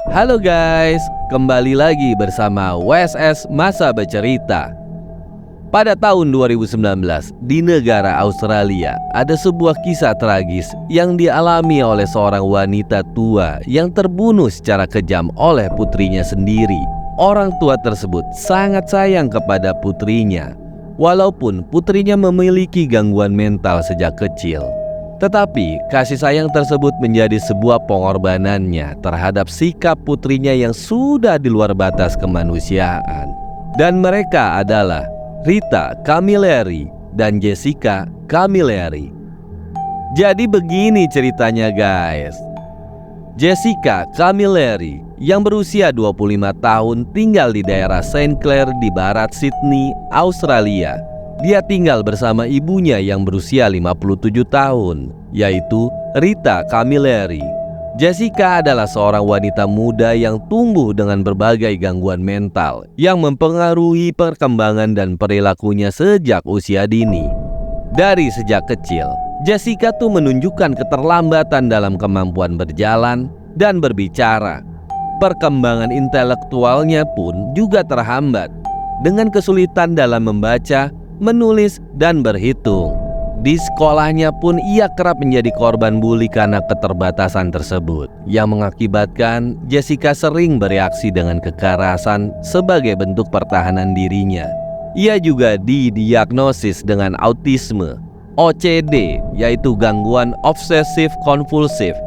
Halo guys, kembali lagi bersama WSS Masa Bercerita. Pada tahun 2019, di negara Australia, ada sebuah kisah tragis yang dialami oleh seorang wanita tua yang terbunuh secara kejam oleh putrinya sendiri. Orang tua tersebut sangat sayang kepada putrinya, walaupun putrinya memiliki gangguan mental sejak kecil. Tetapi kasih sayang tersebut menjadi sebuah pengorbanannya terhadap sikap putrinya yang sudah di luar batas kemanusiaan. Dan mereka adalah Rita Camilleri dan Jessica Camilleri. Jadi begini ceritanya guys. Jessica Camilleri yang berusia 25 tahun tinggal di daerah St. Clair di barat Sydney, Australia. Dia tinggal bersama ibunya yang berusia 57 tahun, yaitu Rita Camilleri. Jessica adalah seorang wanita muda yang tumbuh dengan berbagai gangguan mental yang mempengaruhi perkembangan dan perilakunya sejak usia dini. Dari sejak kecil, Jessica tuh menunjukkan keterlambatan dalam kemampuan berjalan dan berbicara. Perkembangan intelektualnya pun juga terhambat dengan kesulitan dalam membaca, menulis, dan berhitung. Di sekolahnya pun ia kerap menjadi korban bully karena keterbatasan tersebut, yang mengakibatkan Jessica sering bereaksi dengan kekerasan sebagai bentuk pertahanan dirinya. Ia juga didiagnosis dengan autisme, OCD, yaitu gangguan obsesif kompulsif,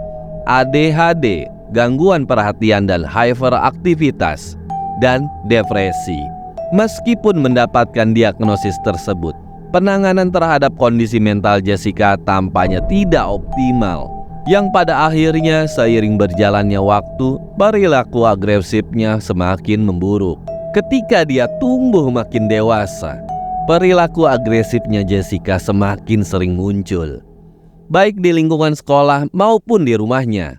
ADHD, gangguan perhatian dan hyperaktivitas, dan depresi. Meskipun mendapatkan diagnosis tersebut, penanganan terhadap kondisi mental Jessica tampaknya tidak optimal, yang pada akhirnya seiring berjalannya waktu, perilaku agresifnya semakin memburuk. Ketika dia tumbuh makin dewasa, perilaku agresifnya Jessica semakin sering muncul, baik di lingkungan sekolah maupun di rumahnya.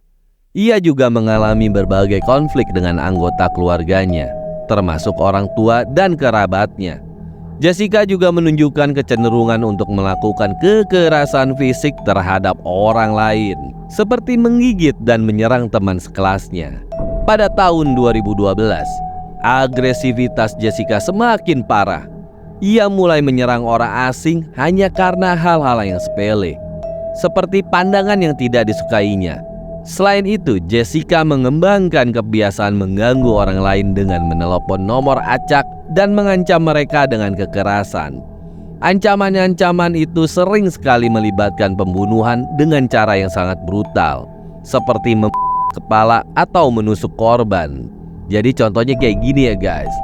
Ia juga mengalami berbagai konflik dengan anggota keluarganya, termasuk orang tua dan kerabatnya. Jessica juga menunjukkan kecenderungan untuk melakukan kekerasan fisik terhadap orang lain, seperti menggigit dan menyerang teman sekelasnya. Pada tahun 2012, agresivitas Jessica semakin parah. Ia mulai menyerang orang asing hanya karena hal-hal yang sepele, seperti pandangan yang tidak disukainya. Selain itu, Jessica mengembangkan kebiasaan mengganggu orang lain dengan menelepon nomor acak dan mengancam mereka dengan kekerasan. Ancaman-ancaman itu sering sekali melibatkan pembunuhan dengan cara yang sangat brutal, seperti kepala atau menusuk korban. Jadi contohnya kayak gini ya guys.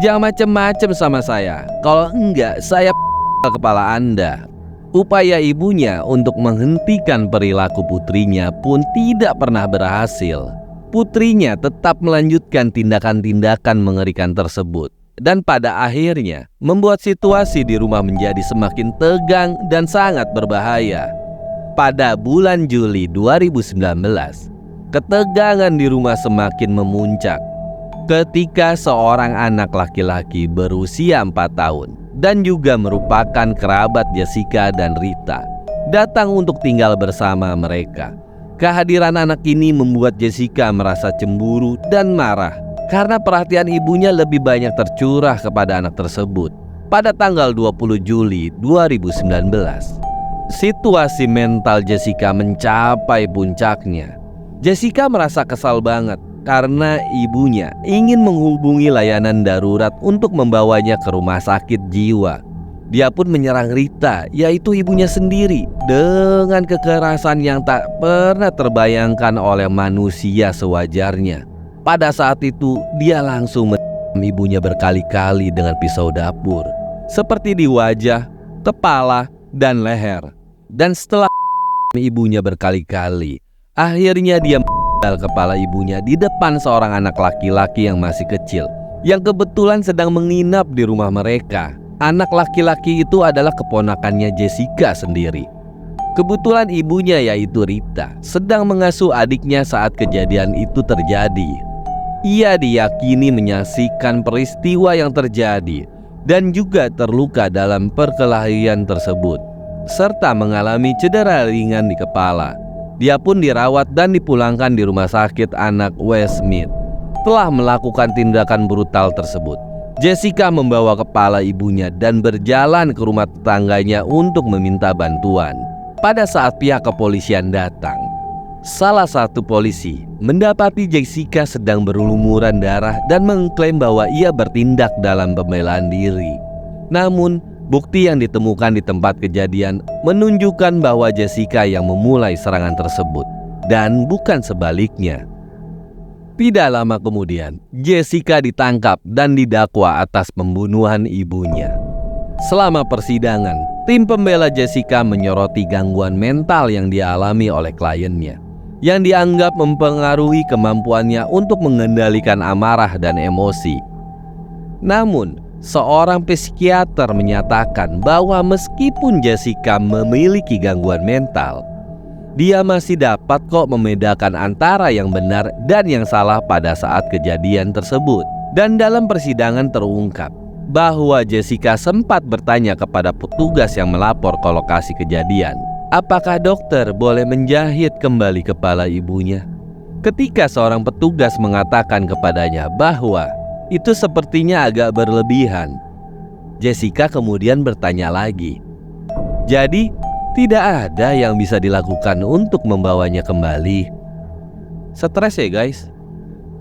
Jangan macem-macem sama saya. Kalau enggak, saya kepala Anda. Upaya ibunya untuk menghentikan perilaku putrinya pun tidak pernah berhasil. Putrinya tetap melanjutkan tindakan-tindakan mengerikan tersebut, dan pada akhirnya membuat situasi di rumah menjadi semakin tegang dan sangat berbahaya. Pada bulan Juli 2019, ketegangan di rumah semakin memuncak ketika seorang anak laki-laki berusia 4 tahun dan juga merupakan kerabat Jessica dan Rita datang untuk tinggal bersama mereka. Kehadiran anak ini membuat Jessica merasa cemburu dan marah karena perhatian ibunya lebih banyak tercurah kepada anak tersebut. Pada tanggal 20 Juli 2019, situasi mental Jessica mencapai puncaknya. Jessica merasa kesal banget karena ibunya ingin menghubungi layanan darurat untuk membawanya ke rumah sakit jiwa. Dia pun menyerang Rita, yaitu ibunya sendiri, dengan kekerasan yang tak pernah terbayangkan oleh manusia sewajarnya. Pada saat itu, dia langsung menyerang ibunya berkali-kali dengan pisau dapur, seperti di wajah, kepala, dan leher. Dan setelah ibunya berkali-kali, akhirnya dia kepala ibunya di depan seorang anak laki-laki yang masih kecil, yang kebetulan sedang menginap di rumah mereka. Anak laki-laki itu adalah keponakannya Jessica sendiri. Kebetulan ibunya, yaitu Rita, sedang mengasuh adiknya saat kejadian itu terjadi. Ia diyakini menyaksikan peristiwa yang terjadi dan juga terluka dalam perkelahian tersebut, serta mengalami cedera ringan di kepala. Dia pun dirawat dan dipulangkan di rumah sakit anak Westmead. Telah melakukan tindakan brutal tersebut, Jessica membawa kepala ibunya dan berjalan ke rumah tetangganya untuk meminta bantuan. Pada saat pihak kepolisian datang, salah satu polisi mendapati Jessica sedang berlumuran darah dan mengklaim bahwa ia bertindak dalam pembelaan diri. Namun, bukti yang ditemukan di tempat kejadian menunjukkan bahwa Jessica yang memulai serangan tersebut dan bukan sebaliknya. Tidak lama kemudian, Jessica ditangkap dan didakwa atas pembunuhan ibunya. Selama persidangan, tim pembela Jessica menyoroti gangguan mental yang dialami oleh kliennya, yang dianggap mempengaruhi kemampuannya untuk mengendalikan amarah dan emosi. Namun, seorang psikiater menyatakan bahwa meskipun Jessica memiliki gangguan mental, dia masih dapat kok membedakan antara yang benar dan yang salah pada saat kejadian tersebut. Dan dalam persidangan terungkap bahwa Jessica sempat bertanya kepada petugas yang melapor ke lokasi kejadian, apakah dokter boleh menjahit kembali kepala ibunya? Ketika seorang petugas mengatakan kepadanya bahwa itu sepertinya agak berlebihan, Jessica kemudian bertanya lagi, "Jadi tidak ada yang bisa dilakukan untuk membawanya kembali?" Stres ya guys.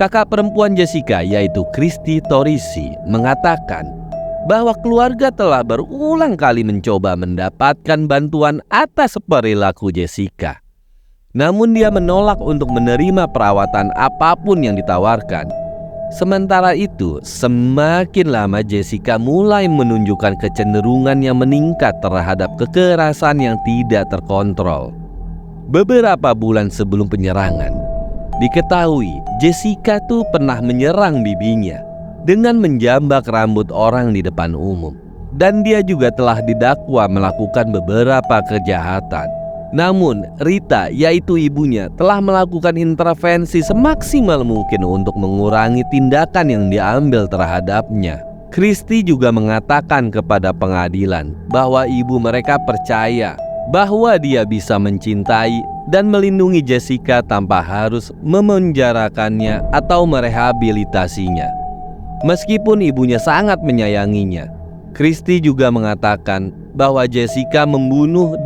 Kakak perempuan Jessica yaitu Christy Torrisi mengatakan bahwa keluarga telah berulang kali mencoba mendapatkan bantuan atas perilaku Jessica. Namun dia menolak untuk menerima perawatan apapun yang ditawarkan. Sementara itu, semakin lama Jessica mulai menunjukkan kecenderungan yang meningkat terhadap kekerasan yang tidak terkontrol. Beberapa bulan sebelum penyerangan, diketahui Jessica tuh pernah menyerang bibinya dengan menjambak rambut orang di depan umum. Dan dia juga telah didakwa melakukan beberapa kejahatan. Namun, Rita, yaitu ibunya, telah melakukan intervensi semaksimal mungkin untuk mengurangi tindakan yang diambil terhadapnya. Christy juga mengatakan kepada pengadilan bahwa ibu mereka percaya bahwa dia bisa mencintai dan melindungi Jessica tanpa harus memenjarakannya atau merehabilitasinya. Meskipun ibunya sangat menyayanginya, Christy juga mengatakan bahwa Jessica membunuh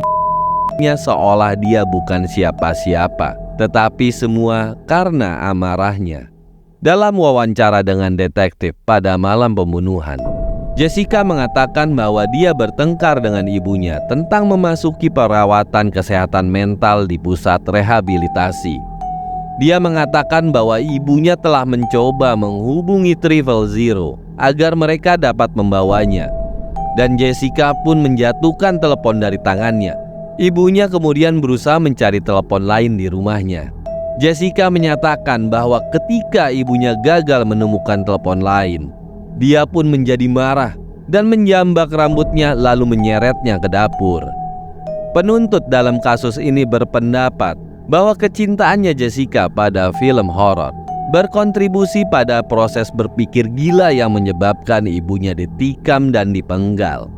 seolah dia bukan siapa-siapa, tetapi semua karena amarahnya. Dalam wawancara dengan detektif pada malam pembunuhan, Jessica mengatakan bahwa dia bertengkar dengan ibunya tentang memasuki perawatan kesehatan mental di pusat rehabilitasi. Dia mengatakan bahwa ibunya telah mencoba menghubungi Triple Zero agar mereka dapat membawanya, dan Jessica pun menjatuhkan telepon dari tangannya. Ibunya kemudian berusaha mencari telepon lain di rumahnya. Jessica menyatakan bahwa ketika ibunya gagal menemukan telepon lain, dia pun menjadi marah dan menjambak rambutnya lalu menyeretnya ke dapur. Penuntut dalam kasus ini berpendapat bahwa kecintaannya Jessica pada film horor berkontribusi pada proses berpikir gila yang menyebabkan ibunya ditikam dan dipenggal.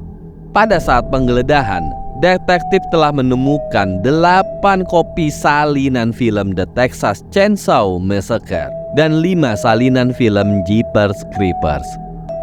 Pada saat penggeledahan, detektif telah menemukan 8 kopi salinan film The Texas Chainsaw Massacre dan 5 salinan film Jeepers Creepers.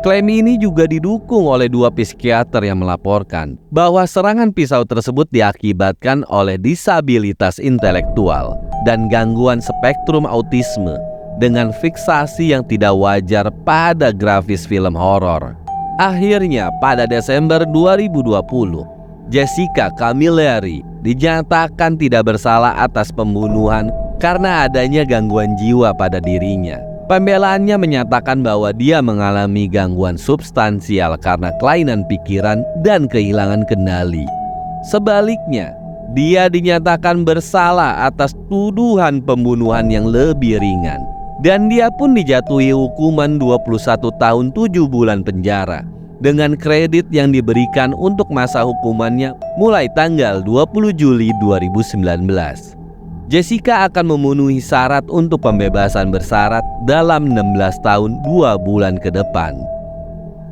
Klaim ini juga didukung oleh 2 psikiater yang melaporkan bahwa serangan pisau tersebut diakibatkan oleh disabilitas intelektual dan gangguan spektrum autisme dengan fiksasi yang tidak wajar pada grafis film horor. Akhirnya pada Desember 2020, Jessica Camilleri dinyatakan tidak bersalah atas pembunuhan karena adanya gangguan jiwa pada dirinya. Pembelaannya menyatakan bahwa dia mengalami gangguan substansial karena kelainan pikiran dan kehilangan kendali. Sebaliknya, dia dinyatakan bersalah atas tuduhan pembunuhan yang lebih ringan. Dan dia pun dijatuhi hukuman 21 tahun 7 bulan penjara dengan kredit yang diberikan untuk masa hukumannya mulai tanggal 20 Juli 2019. Jessica akan memenuhi syarat untuk pembebasan bersyarat dalam 16 tahun 2 bulan ke depan.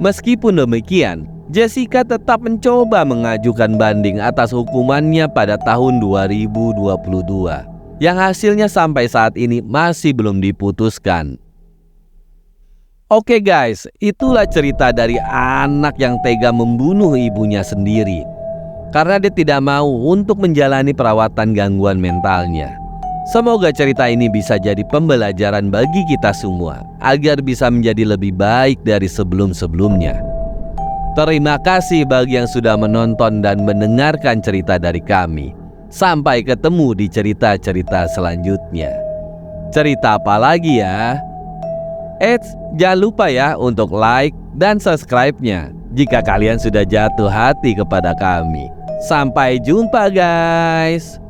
Meskipun demikian, Jessica tetap mencoba mengajukan banding atas hukumannya pada tahun 2022, yang hasilnya sampai saat ini masih belum diputuskan. Oke guys, itulah cerita dari anak yang tega membunuh ibunya sendiri karena dia tidak mau untuk menjalani perawatan gangguan mentalnya. Semoga cerita ini bisa jadi pembelajaran bagi kita semua agar bisa menjadi lebih baik dari sebelum-sebelumnya. Terima kasih bagi yang sudah menonton dan mendengarkan cerita dari kami. Sampai ketemu di cerita-cerita selanjutnya. Cerita apa lagi ya? Jangan lupa ya untuk like dan subscribe-nya jika kalian sudah jatuh hati kepada kami. Sampai jumpa guys.